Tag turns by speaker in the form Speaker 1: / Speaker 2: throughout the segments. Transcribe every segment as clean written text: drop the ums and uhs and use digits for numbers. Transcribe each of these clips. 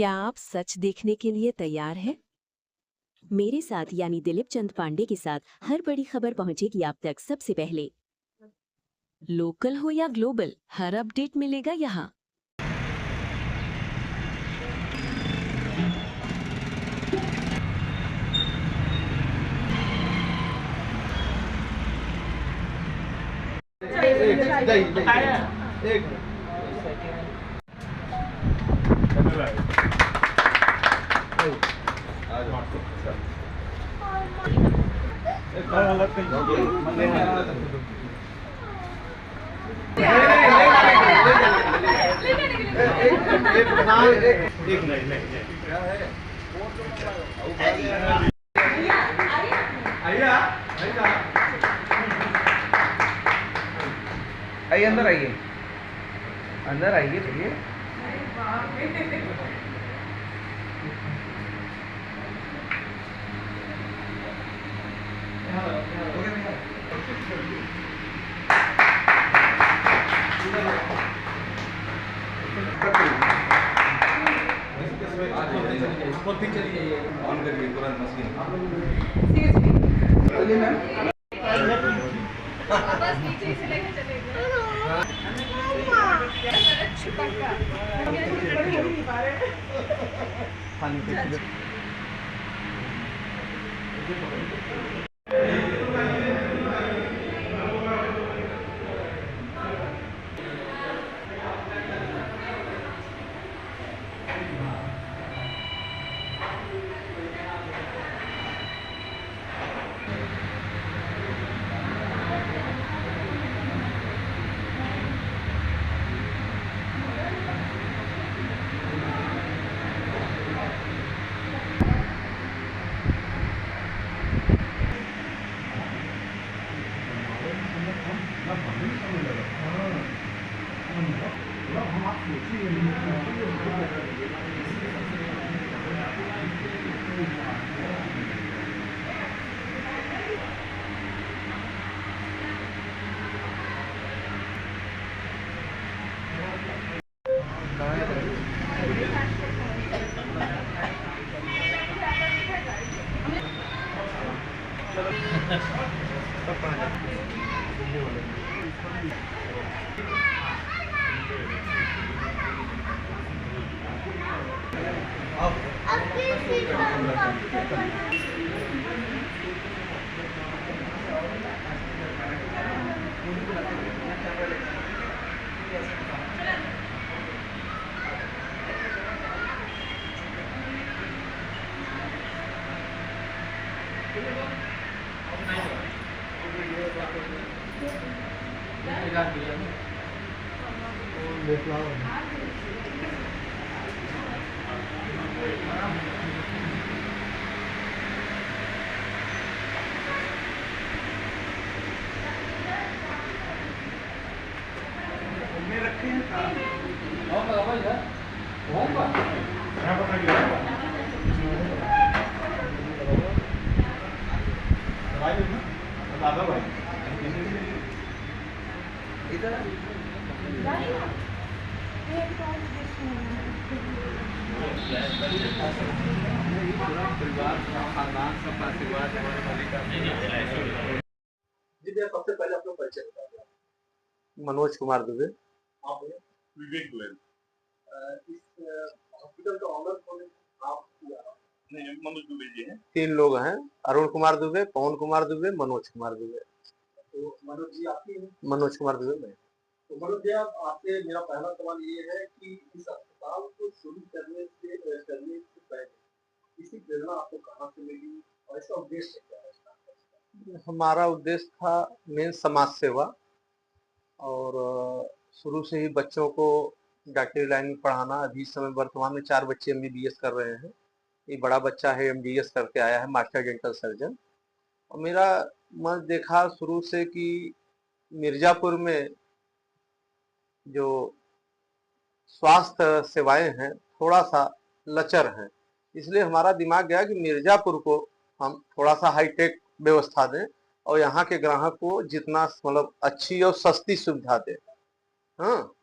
Speaker 1: क्या आप सच देखने के लिए तैयार हैं? मेरे साथ यानी दिलीप चंद पांडे के साथ हर बड़ी खबर पहुंचेगी आप तक सबसे पहले। लोकल हो या ग्लोबल, हर अपडेट मिलेगा यहाँ।
Speaker 2: आइए, अंदर आइए, अंदर आइए भैया। ऑन करिए तुरंत मशीन।
Speaker 3: बस नीचे से लेके चलेंगे।
Speaker 2: सबसे पहले आपको परिचय बताइए। मनोज कुमार दुबे। आप विवेक गोयल। इस हॉस्पिटल का ऑनर कौन है? आप? नहीं, मनोज दुबे जी हैं। 3 लोग हैं, अरुण कुमार दुबे, पवन कुमार दुबे, मनोज कुमार दुबे। तो मनोज जी आपकी हैं? मनोज कुमार दुबे मैं। तो मनोज जी आपसे मेरा पहला सवाल ये है कि इस अस्पताल को शुरू करने से पहले इसकी प्रेरणा आपको कहाँ से मिली और इसका उद्देश्य क्या है? हमारा उद्देश्य था मेन समाज सेवा, और शुरू से ही बच्चों को डॉक्टरी लाइन में पढ़ाना। अभी इस समय वर्तमान में 4 बच्चे MBBS कर रहे हैं। ये बड़ा बच्चा है MDS करके आया है, मास्टर डेंटल सर्जन। और मेरा मन देखा शुरू से कि मिर्जापुर में जो स्वास्थ्य सेवाएं हैं थोड़ा सा लचर हैं, इसलिए हमारा दिमाग गया कि मिर्जापुर को हम थोड़ा सा हाईटेक व्यवस्था दें और यहाँ के ग्राहक को जितना मतलब अच्छी और सस्ती सुविधा दें। हाँ,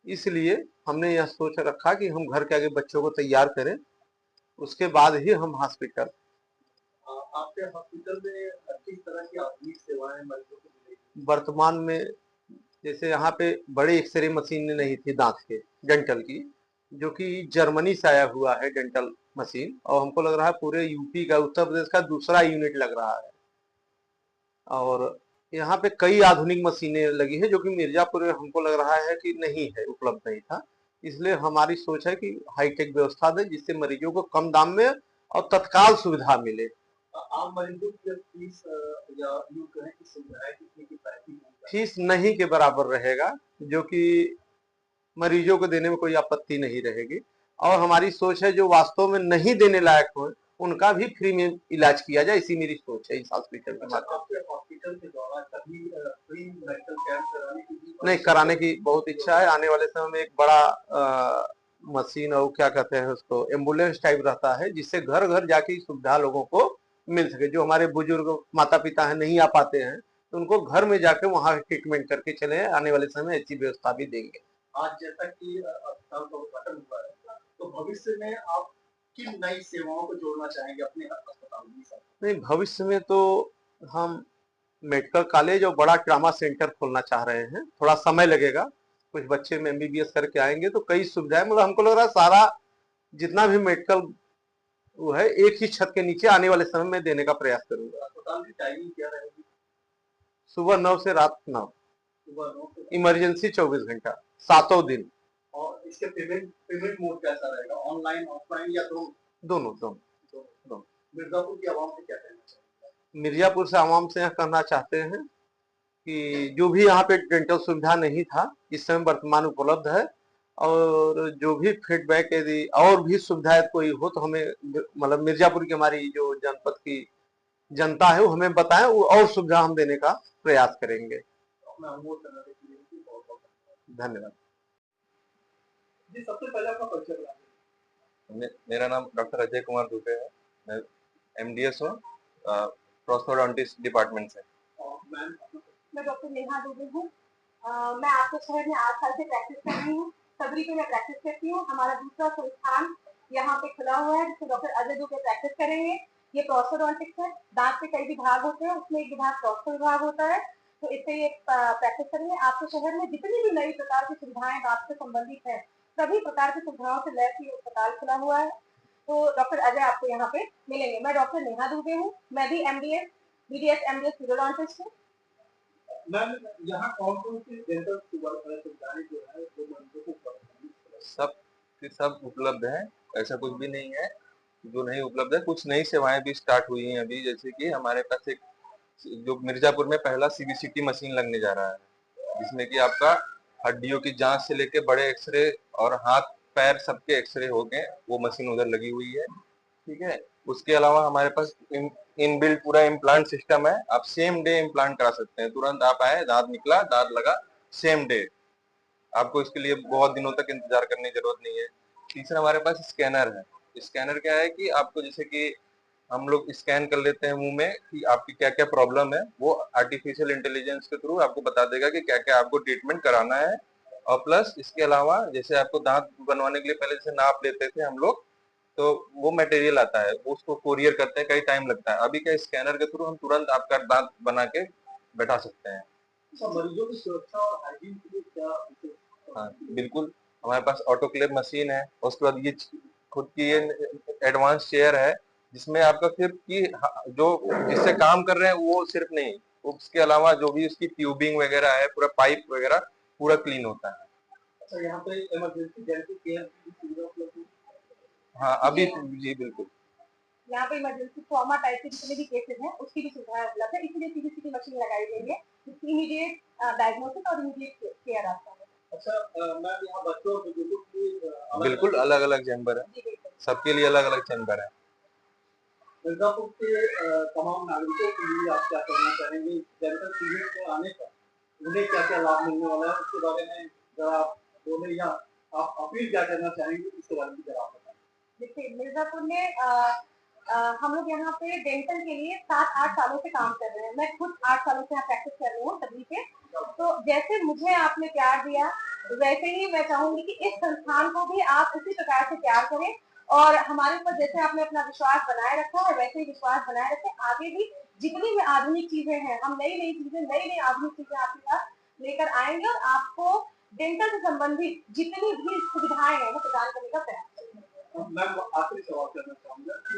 Speaker 2: इसलिए हमने यह सोच रखा कि हम घर के आगे बच्चों को तैयार करें, उसके बाद ही हम हॉस्पिटल।
Speaker 4: आपके हॉस्पिटल में किस तरह की आधुनिक सेवाएं मरीजों को मिलेगी?
Speaker 2: वर्तमान में जैसे यहाँ पे बड़ी एक्सरे मशीन नहीं थी दांत के डेंटल की, जो कि जर्मनी से आया हुआ है डेंटल मशीन, और हमको लग रहा है पूरे यूपी का, उत्तर प्रदेश का दूसरा यूनिट लग रहा है। और यहाँ पे कई आधुनिक मशीनें लगी है जो कि मिर्जापुर में हमको लग रहा है कि नहीं है, उपलब्ध नहीं था। इसलिए हमारी सोच है कि हाईटेक व्यवस्था दें जिससे मरीजों को कम दाम में और तत्काल सुविधा मिले।
Speaker 4: आम मरीजों की फीस या यूं कहें कि सुविधाएं कितने की प्राइसिंग होगी?
Speaker 2: फीस नहीं के बराबर रहेगा, जो कि मरीजों को देने में कोई आपत्ति नहीं रहेगी। और हमारी सोच है जो वास्तव में नहीं देने लायक हो उनका भी फ्री में इलाज किया जाए, इसी मेरी सोच है इस हॉस्पिटल के माध्यम
Speaker 4: आपके हॉस्पिटल के द्वारा कभी फ्री मेडिकल कैंप कराने की भी
Speaker 2: नहीं कराने की बहुत इच्छा है। आने वाले समय में एक बड़ा मशीन और क्या कहते हैं उसको, एम्बुलेंस टाइप रहता है, जिससे घर घर जाके सुविधा लोगों को मिल सके। जो हमारे बुजुर्ग माता पिता है नहीं आ पाते हैं तो उनको घर में जाके वहाँ ट्रीटमेंट करके चले। आने वाले समय में ऐसी व्यवस्था भी देंगे।
Speaker 4: आज जैसा कि अस्पताल का उद्घाटन हुआ है, तो भविष्य में आप किन नई सेवाओं को जोड़ना चाहेंगे अपने अस्पताल में?
Speaker 2: नहीं, भविष्य में तो हम मेडिकल कॉलेज और बड़ा ट्रामा सेंटर खोलना चाह रहे हैं। थोड़ा समय लगेगा, कुछ बच्चे में एमबीबीएस करके आएंगे तो कई सुविधाएं, मतलब हमको लग रहा है सारा जितना भी मेडिकल वो है एक ही छत के नीचे आने वाले समय में देने का प्रयास करूंगा।
Speaker 4: अस्पताल की टाइमिंग क्या रहेगी?
Speaker 2: सुबह 9 से रात 9,
Speaker 4: सुबह 9 से।
Speaker 2: इमरजेंसी 24 घंटा, सातों दिन।
Speaker 4: और इसके पेमेंट मोड कैसा रहेगा, ऑनलाइन ऑफलाइन या दोनों?
Speaker 2: दोनों दोनों।
Speaker 4: मिर्जापुर की आवाम से क्या कहना चाहिए?
Speaker 2: मिर्जापुर से आवाम से यह कहना चाहते हैं कि जो भी यहाँ पे डेंटल सुविधा नहीं था इस समय वर्तमान उपलब्ध है, और जो भी फीडबैक यदि और भी सुविधाएं कोई हो तो हमें, मतलब मिर्जापुर की हमारी जो जनपद की जनता है वो हमें बताएं, वो और सुविधा हम देने का प्रयास करेंगे।
Speaker 4: अपना अनुरोध करने के लिए बहुत बहुत
Speaker 2: धन्यवाद।
Speaker 4: जी, सबसे पहले आपका परिचय बताइए।
Speaker 5: मेरा नाम डॉक्टर अजय कुमार दुबे है। मैं एमडीएस हूँ प्रोस्थोडोंटिस्ट डिपार्टमेंट से।
Speaker 4: मैम,
Speaker 6: मैं डॉक्टर नेहा दुबे हूँ। मैं आपके शहर में 8 साल से प्रैक्टिस कर रही हूँ। सबरी पे मैं प्रैक्टिस करती हूँ। हमारा दूसरा संस्थान यहाँ पे खुला हुआ है जिसमें डॉक्टर अजय दुबे प्रैक्टिस करेंगे। ये प्रोस्थोडोंटिक्स है। दांत के कई विभाग होते हैं, उसमें एक विभाग प्रोस्थो विभाग होता है, तो इससे ये प्रैक्टिस करेंगे। आपके शहर में जितनी भी नई प्रकार की सुविधाएं दांत से संबंधित है, सभी प्रकार की सुविधाओं से लैस ये अस्पताल खुला हुआ है, तो डॉक्टर अजय आपको यहाँ पे मिलेंगे। मैं डॉक्टर नेहा दुबे हूँ। मैं भी एमडीएस बीडीएस एमडीएस पीरियोडोंटिस्ट हूँ।
Speaker 4: मैम, यहाँ कौन-कौन सी डेंटल सुविधाएं जो है वो मरीजों को उपलब्ध है?
Speaker 5: सब उपलब्ध है, ऐसा कुछ भी नहीं है जो नहीं उपलब्ध है। कुछ नई सेवाएं भी स्टार्ट हुई हैं अभी, जैसे कि हमारे पास एक जो मिर्जापुर में पहला सीबीसीटी मशीन लगने जा रहा है, जिसमें कि आपका हड्डियों की जांच से लेके बड़े एक्सरे और हाथ पैर सबके एक्सरे हो गए, वो मशीन उधर लगी हुई है। ठीक है, उसके अलावा हमारे पास इनबिल्ट पूरा इम्प्लांट सिस्टम है। आप सेम डे इम्प्लांट करा सकते हैं, तुरंत आप आए, दांत निकला, दांत लगा, सेम डे। आपको इसके लिए बहुत दिनों तक इंतजार करने की जरूरत नहीं है। तीसरा हमारे पास स्कैनर है। स्कैनर क्या है कि आपको जैसे कि हम लोग स्कैन कर लेते हैं मुंह में कि आपकी क्या क्या प्रॉब्लम है, वो आर्टिफिशियल इंटेलिजेंस के थ्रू आपको बता देगा कि क्या क्या आपको ट्रीटमेंट कराना है। और प्लस इसके अलावा जैसे आपको दांत बनवाने के लिए पहले जैसे नाप लेते थे हम लोग, तो वो मटेरियल आता है, वो उसको कोरियर करते हैं, कई टाइम लगता है। अभी क्या स्कैनर के थ्रू हम तुरंत आपका दांत बना के बैठा सकते हैं।
Speaker 4: मरीजों की सुरक्षा और हाइजीन के लिए क्या?
Speaker 5: हाँ बिल्कुल, हमारे पास ऑटोक्लेव मशीन है। उसके बाद ये खुद की ये एडवांस चेयर है, जिसमें आपका सिर्फ की जो जिससे काम कर रहे हैं वो सिर्फ नहीं, उसके अलावा जो भी उसकी ट्यूबिंग वगैरह है, पूरा पाइप वगैरह पूरा क्लीन होता है।
Speaker 4: अच्छा, यहाँ पे इमरजेंसी डेंटल केयर की सुविधा उपलब्ध है?
Speaker 5: हाँ अभी जी बिल्कुल।
Speaker 6: यहाँ पे इमरजेंसी ट्रॉमा टाइप के जितने भी केसेस हैं उसकी भी सुविधा उपलब्ध है, इसलिए सीबीसीटी मशीन लगाई गई है जिसकी इमीडिएट डायग्नोसिस और इमीडिएट केयर आता है।
Speaker 4: अच्छा, मैम, यहाँ बच्चों और बुजुर्गों की
Speaker 5: बिल्कुल अलग अलग चैम्बर है, सबके लिए अलग अलग चैम्बर है।
Speaker 4: मिर्जापुर के तमाम नागरिकों के लिए आप क्या कहना चाहेंगे? डेंटल क्लिनिक पे आने पर उन्हें क्या क्या लाभ मिलने वाला है, उसके बारे में जरा आप बोले, या आप अपील क्या करना चाहेंगे इसके बारे में जरा आप बताएं।
Speaker 6: देखिए, मिर्जापुर में हम लोग यहाँ पे डेंटल के लिए 7-8 सालों से काम कर रहे हैं। मैं खुद 8 सालों से यहाँ प्रैक्टिस कर रही हूँ सभी से। तो जैसे मुझे आपने प्यार दिया वैसे ही मैं चाहूंगी कि इस संस्थान को भी आप उसी प्रकार से प्यार करें और हमारे ऊपर जैसे आपने अपना विश्वास बनाए रखा है वैसे ही विश्वास बनाए रखें। आगे भी जितनी भी आधुनिक चीजें हैं, हम नई नई चीजें, नई नई आधुनिक चीजें आपके पास लेकर आएंगे और आपको डेंटल से संबंधित जितनी भी सुविधाएं हैं वो प्रदान करने का प्रयास करेंगे।
Speaker 4: मैम आखिरी सवाल करना चाहूंगा कि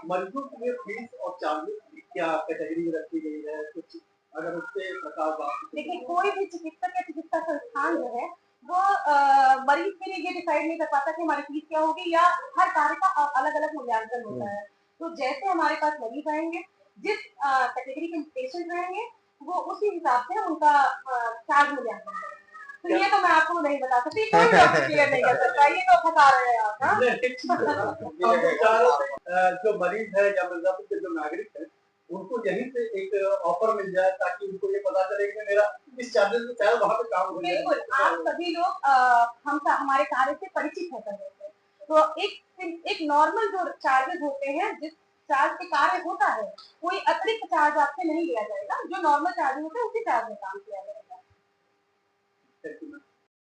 Speaker 4: मरीजों के लिए फीस और चार्जेस क्या कैटेगरी में रखी गई है, कुछ अगर उससे प्रकार बात।
Speaker 6: देखिए कोई भी चिकित्सक या चिकित्सा संस्थान जो है वो मरीज के लिए ये डिसाइड नहीं कर पाता कि हमारी फीस क्या होगी या हर कार्य का अलग अलग मूल्यांकन होता है। तो जैसे हमारे पास मरीज आएंगे, जिस कैटेगरी के पेशेंट रहेंगे वो उसी हिसाब से उनका चार्ज मूल्यांकन करेंगे। तो ये तो मैं आपको नहीं बता सकती, कोई भी आपको क्लियर नहीं कर सकता, ये तो फंसा रहे हैं आप।
Speaker 4: जो मरीज है या मिर्जापुर के जो नागरिक है उनको यहीं से एक ऑफर मिल जाए ताकि उनको ये पता चले कि मेरा इस चार्जेस में शायद वहाँ पे काम हो जाए।
Speaker 6: बिल्कुल, आप सभी लोग हमारे कार्य से परिचित है पहले से। तो एक नॉर्मल जो चार्जेस होते हैं, जिस चार्ज पे कार्य होता है, कोई अतिरिक्त चार्ज आपसे नहीं लिया जाएगा। जो नॉर्मल चार्जेस होते हैं उसी चार्ज में काम